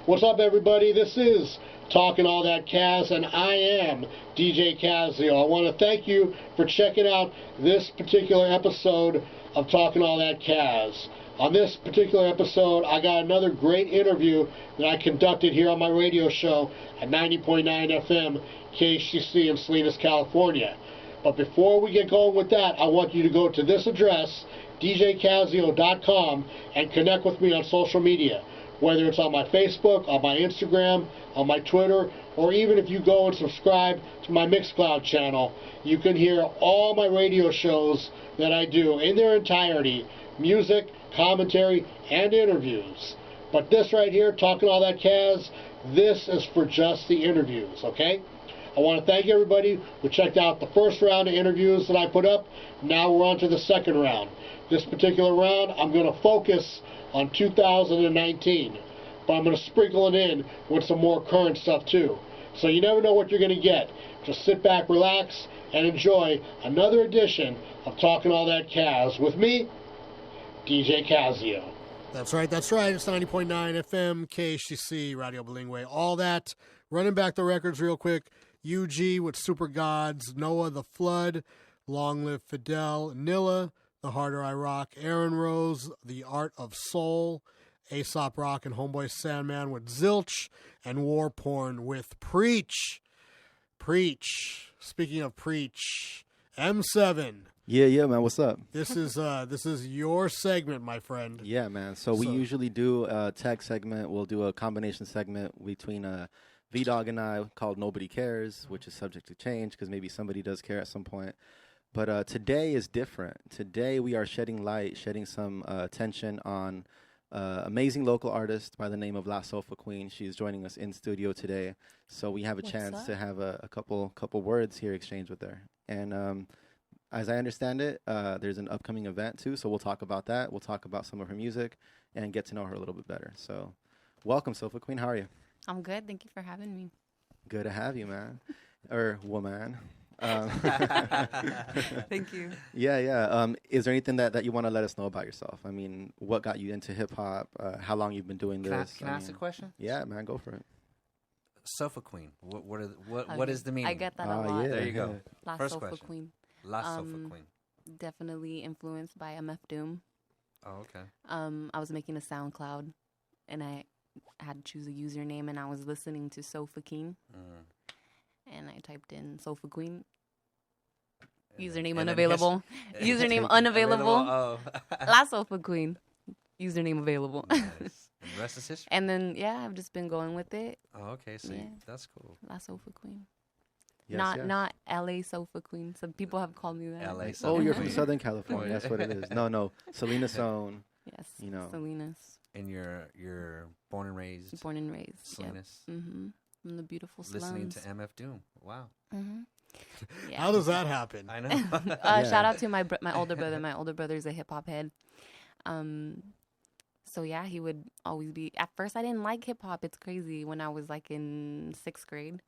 What's up, everybody? This is Talkin All That Kazz, and I am DJ Kazzeo. I want to thank you for checking out this particular episode of Talkin All That Kazz. On this particular episode, I got another great interview that I conducted here on my radio show at 90.9 FM KHCC in Salinas, California. But before we get going with that, I want you to go to this address, djkazzeo.com, and connect with me on social media. Whether it's on my Facebook, on my Instagram, on my Twitter, or even if you go and subscribe to my Mixcloud channel, you can hear all my radio shows that I do in their entirety, music, commentary, and interviews. But this right here, Talkin All That Kazz, this is for just the interviews, okay? I want to thank everybody who checked out the first round of interviews that I put up. Now we're on to the second round. This particular round, I'm going to focus on 2019, but I'm going to sprinkle it in with some more current stuff too. So you never know what you're going to get. Just sit back, relax, and enjoy another edition of Talkin All That Kazz with me, DJ Kazzeo. That's right. It's 90.9 FM, KHCC, Radio Bilingue, all that. Running back the records real quick. UG with Super Gods, Noah the Flood, Long Live Fidel, Nilla, The Harder I Rock, Aaron Rose, The Art of Soul, Aesop Rock and Homeboy Sandman with Zilch, and War Porn with Preach. Speaking of Preach, M7. Yeah, man. What's up? This is your segment, my friend. Yeah, man. So we usually do a tech segment. We'll do a combination segment between V-Dog and I called Nobody Cares, which is subject to change because maybe somebody does care at some point. But today is different. Today we are shedding some attention on amazing local artist by the name of La Sofa Queen. She's joining us in studio today, so we have a chance to have a couple words here exchanged with her. And as I understand it, there's an upcoming event too, so we'll talk about that. We'll talk about some of her music and get to know her a little bit better. So welcome, Sofa Queen. How are you? I'm good. Thank you for having me. Good to have you, man. Or woman. Thank you. Yeah. Is there anything that you want to let us know about yourself? I mean, what got you into hip-hop? How long you've been doing this? Can I ask a question? Yeah, man, go for it. Sofa Queen. What is the meaning? I get that a lot. Yeah. There you go. La First Sofa question. Queen. La Sofa Queen. Definitely influenced by MF Doom. Oh, okay. I was making a SoundCloud, and I had to choose a username, and I was listening to Sofa King, and I typed in Sofa Queen. Username unavailable. Username unavailable. Oh. La Sofa Queen. Username available. Nice. And the rest is history. And then, I've just been going with it. Oh, okay. So that's cool. La Sofa Queen. Yes, Not LA Sofa Queen. Some people have called me that. LA Sofa Oh, you're Queen. from Southern California. That's what it is. No. Salinas own. Yes. You know. Salinas. And you're born and raised. Born and raised. Salinas. Yep. Mm-hmm. From the beautiful slums. Listening to MF Doom. Wow. Mm-hmm. Yeah. How does that happen? I know. Shout out to my older brother. My older brother's a hip hop head. So he would always be. At first, I didn't like hip hop. It's crazy. When I was like in 6th grade,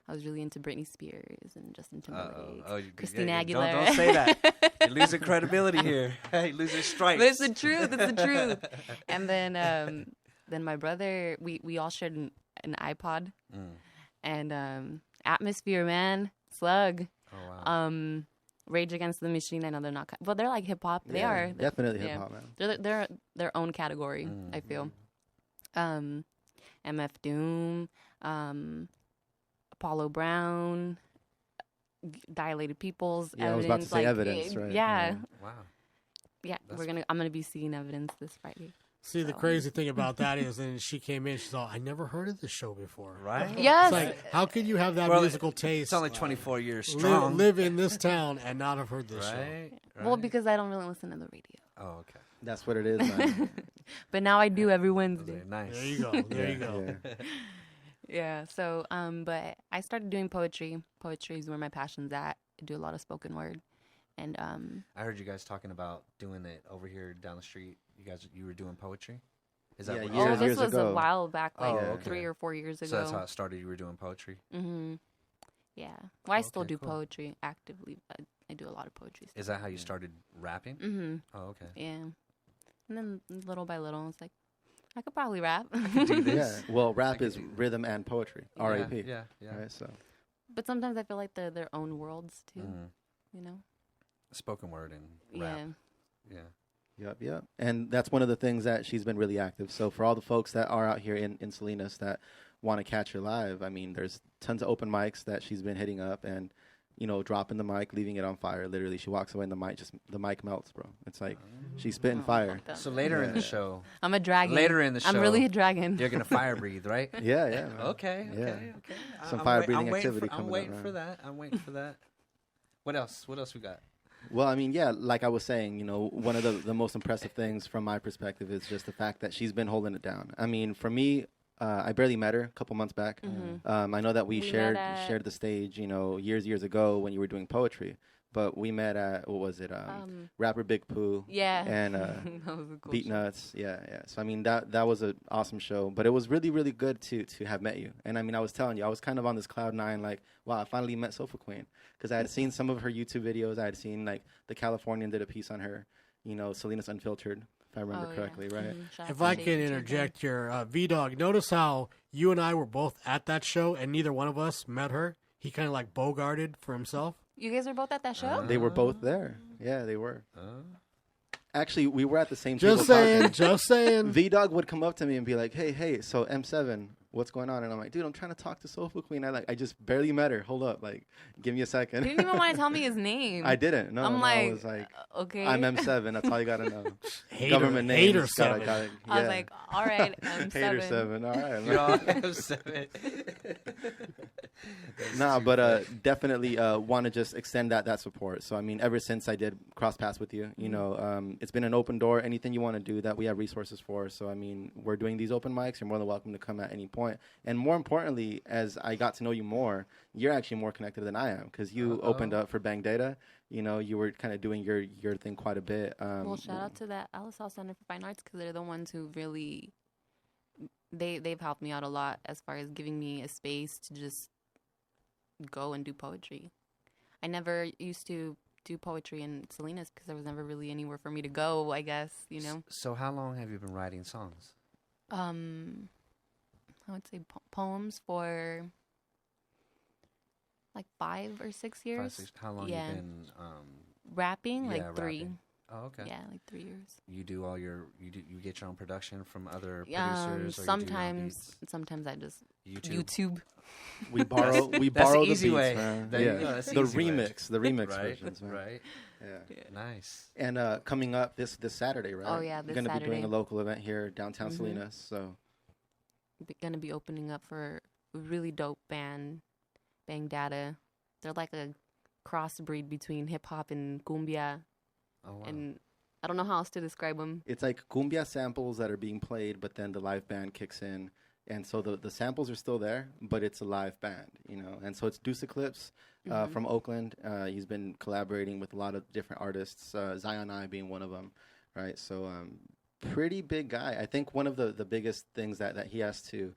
I was really into Britney Spears and Justin Timberlake, Christina Aguilera. Don't say that. You're losing credibility here. You're losing stripes. But it's the truth. It's the truth. And then my brother, we all shared an iPod, and Atmosphere, man, Slug, Oh, wow. Rage Against the Machine. I know they're not, but they're like hip hop. They are Definitely hip hop, man. They're their own category. I feel. MF Doom, Apollo Brown, Dilated Peoples. Yeah, Evidence, I was about to say Evidence, right? Yeah. Wow. Yeah, I'm gonna be seeing Evidence this Friday. See, the crazy thing about that is, then she came in, she's all, I never heard of this show before. Right? Yes. It's like, how can you have that musical taste? It's only 24 years strong. Live in this town and not have heard this show. Right? Well, because I don't really listen to the radio. Oh, okay. That's what it is, man. But now I do every Wednesday. Nice. There you go. There you go. Yeah. So, but I started doing poetry. Poetry is where my passion's at. I do a lot of spoken word, and I heard you guys talking about doing it over here down the street. You were doing poetry. Is that Yeah, what years this was ago. a while back, like okay. 3 or 4 years ago. So that's how it started. You were doing poetry. Mm-hmm. Yeah. Well, I still Okay, do cool. poetry actively, but I do a lot of poetry stuff. Is that how you started rapping? Mm-hmm. Oh, okay. Yeah. And then little by little, it's like, I could probably rap. Do this. Yeah. Well, rap could is do- rhythm and poetry. Yeah, R.A.P. Yeah, yeah. Right. So. But sometimes I feel like they're their own worlds too. Mm. You know? Spoken word and rap. Yeah. Yeah. Yep. And that's one of the things that she's been really active. So for all the folks that are out here in Salinas that want to catch her live, I mean, there's tons of open mics that she's been hitting up and, you know, dropping the mic, leaving it on fire. Literally, she walks away and the mic melts, bro. It's like she's spitting Oh, fire. fuck that. So later in the Yeah. show, I'm a dragon. later in the show, I'm really a dragon. you're gonna fire breathe, right? Yeah, yeah. Man. Okay, Yeah. okay. Some I'm fire wait- breathing I'm waiting activity for, I'm coming up, waiting man. for that. I'm waiting for that. What else? What else we got? Well, I mean, yeah, like I was saying, you know, one of the most impressive things from my perspective is just the fact that she's been holding it down. I mean, for me, I barely met her a couple months back. I know that we We shared met at- shared the stage, you know, years ago when you were doing poetry. But we met at, what was it, Rapper Big Pooh Yeah. and that was a cool Beat show. Nuts. Yeah, yeah. So, I mean, that was an awesome show. But it was really, really good to have met you. And, I mean, I was telling you, I was kind of on this cloud nine, like, wow, I finally met Sofa Queen. Because I had seen some of her YouTube videos. I had seen, like, The Californian did a piece on her, you know, Salinas Unfiltered, if I remember Oh, yeah. correctly, right? Shout out If to I Shady can Chicken. interject here, V-Dog, notice how you and I were both at that show and neither one of us met her? He kind of like bogarted for himself. You guys were both at that show? They were both there. Yeah, they were. Actually, we were at the same Just table saying, talking. just saying. V-Dog would come up to me and be like, hey, so M7, what's going on? And I'm like, dude, I'm trying to talk to Soulful Queen. I just barely met her. Hold up. Like, give me a second. You didn't even want to tell me his name. I didn't. No, I'm no, like, I was like, okay. I'm M7. That's all you got to know. Hater, Government names. hater gotta- seven. gotta- I was yeah. like, all right, I'm Hater 7. All right. man. Y'all 7. Nah, but definitely want to just extend that support. So I mean, ever since I did cross paths with you, you know, it's been an open door. Anything you want to do, that we have resources for. So I mean, we're doing these open mics. You're more than welcome to come at any point. And more importantly, as I got to know you more, you're actually more connected than I am because you opened up for Bang Data. You know, you were kind of doing your thing quite a bit. Well, shout out to that Alice House Center for Fine Arts because they're the ones who really they've helped me out a lot as far as giving me a space to just go and do poetry. I never used to do poetry in Salinas because there was never really anywhere for me to go, I guess, you know. So how long have you been writing songs? I would say poems for like 5 or 6 years. 5, 6. How long Yeah. you been? Rapping, Yeah, like 3. rapping. Oh, okay. Yeah, like 3 years. You do all your you get your own production from other producers. Or you do your own Sometimes I just beats? YouTube. we borrow That's the the easy beats, way. man. There you Yeah, go. That's the the easy way. remix right, versions, man. right. Yeah. Nice. And coming up this Saturday, right? Oh, yeah, this You're gonna be doing Saturday. a local event here downtown Mhm. Salinas. So Gonna be opening up for a really dope band, Bang Data. They're like a crossbreed between hip hop and cumbia, Oh wow. and I don't know how else to describe them. it's like cumbia samples that are being played, but then the live band kicks in, and so the samples are still there, but it's a live band, you know. And so it's Deuce Eclipse from Oakland. He's been collaborating with a lot of different artists, Zion I being one of them, right? So pretty big guy. I think one of the biggest things that he has to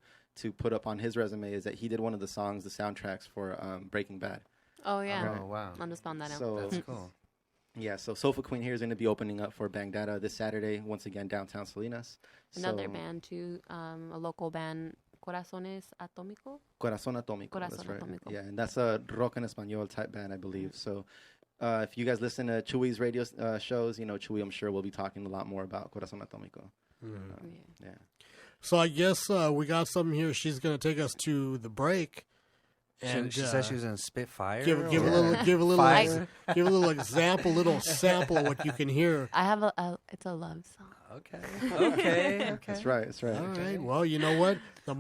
put up on his resume is that he did one of the songs, the soundtracks for Breaking Bad. Oh yeah, Oh wow. I just found that out. So That's cool. yeah, so Sofa Queen here is going to be opening up for Bang Data this Saturday, once again downtown Salinas. Another So, band too, a local band, Corazones Atómico. Corazón Atómico. That's Corazón right. Atómico. Yeah, and that's a rock en español type band, I believe. So if you guys listen to Chewy's radio shows, you know, Chewy, I'm sure, will be talking a lot more about Corazón Atómico. Yeah. So I guess we got something here. She's going to take us to the break. And She said she was in Spitfire. give a little Fire. give a little example, little sample of what you can hear. I have it's a love song. Okay. That's right. That's right. All right. Well, you know what? The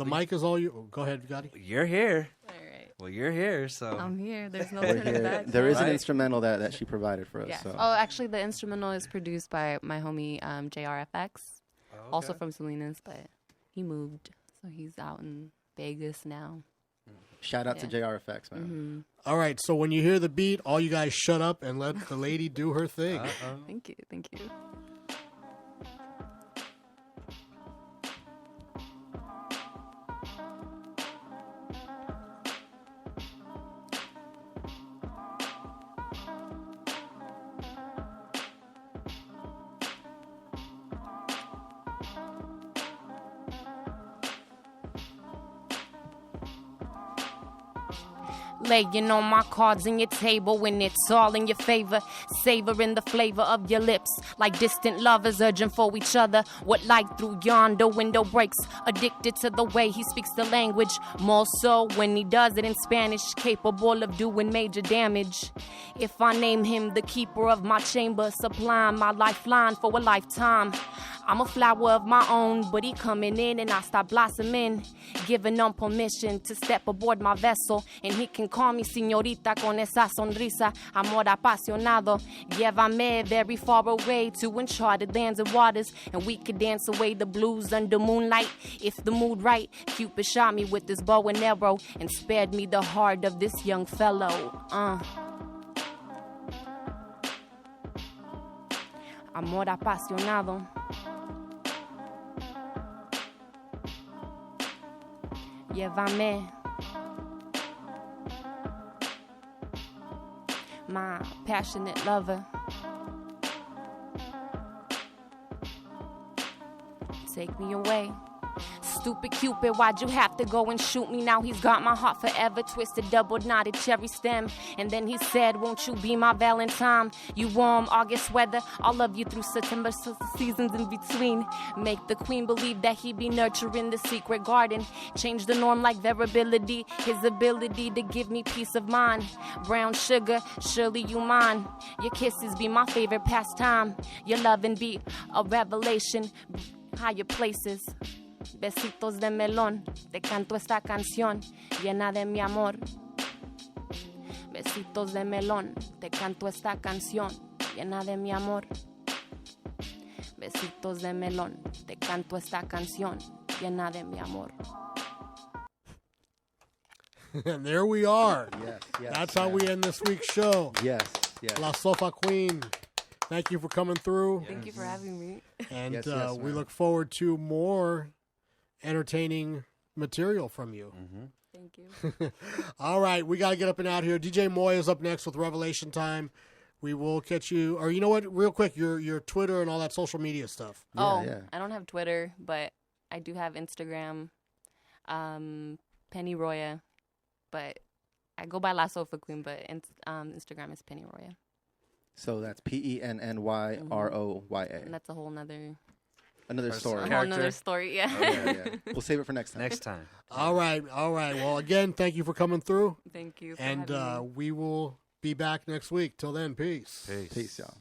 mic is all you. Oh, go ahead, Gotti. You're here. All right, Well, you're here. So I'm here. There's no We're turning here. back. There is an Right. instrumental that she provided for us. Yeah. So. Oh, actually, the instrumental is produced by my homie JRFX, also from Salinas, but he moved, so he's out in Vegas now. Shout out to Yeah. JRFX, man. All right. So when you hear the beat, all you guys shut up and let the lady do her thing. Thank you. Thank you. Laying on my cards in your table when it's all in your favor. Savoring the flavor of your lips like distant lovers urging for each other. What light through yonder window breaks. Addicted to the way he speaks the language. More so when he does it in Spanish. Capable of doing major damage. If I name him the keeper of my chamber, supplying my lifeline for a lifetime. I'm a flower of my own, but he coming in and I start blossoming. Giving him permission to step aboard my vessel. And he can call me señorita con esa sonrisa. Amor apasionado. Llévame very far away to uncharted lands and waters. And we could dance away the blues under moonlight. If the mood right, Cupid shot me with this bow and arrow. And spared me the heart of this young fellow. Amor apasionado. Llévame. My passionate lover. Take me away. Stupid Cupid, why'd you have to go and shoot me? Now he's got my heart forever twisted, double knotted cherry stem. And then he said, won't you be my Valentine? You warm August weather, I'll love you through September seasons in between. Make the queen believe that he be nurturing the secret garden. Change the norm like variability, his ability to give me peace of mind. Brown sugar, surely you mine. Your kisses be my favorite pastime. Your loving be a revelation, higher places. Besitos de melón, te canto esta canción llena de mi amor. Besitos de melón, te canto esta canción llena de mi amor. Besitos de melón, te canto esta canción llena de mi amor. And there we are. Yes, yes. That's how we end this week's show. Yes, yes. La Sofa Queen, thank you for coming through. Thank you for having me. And Yes, yes, we ma'am. look forward to more entertaining material from you. Thank you. All right, we got to get up and out here. DJ Moya's up next with Revelation Time. We will catch you, or you know what, real quick, your Twitter and all that social media stuff. Yeah. I don't have Twitter, but I do have Instagram, Penny Roya, but I go by La Sofa Queen, but Instagram is Penny Roya. So that's PENNYROYA. And that's a whole nother Another story. A whole nother story, yeah. Oh, yeah. We'll save it for next time. Next time. All right. Well, again, thank you for coming through. Thank you for And having me. we will be back next week. Till then, peace. Peace, y'all.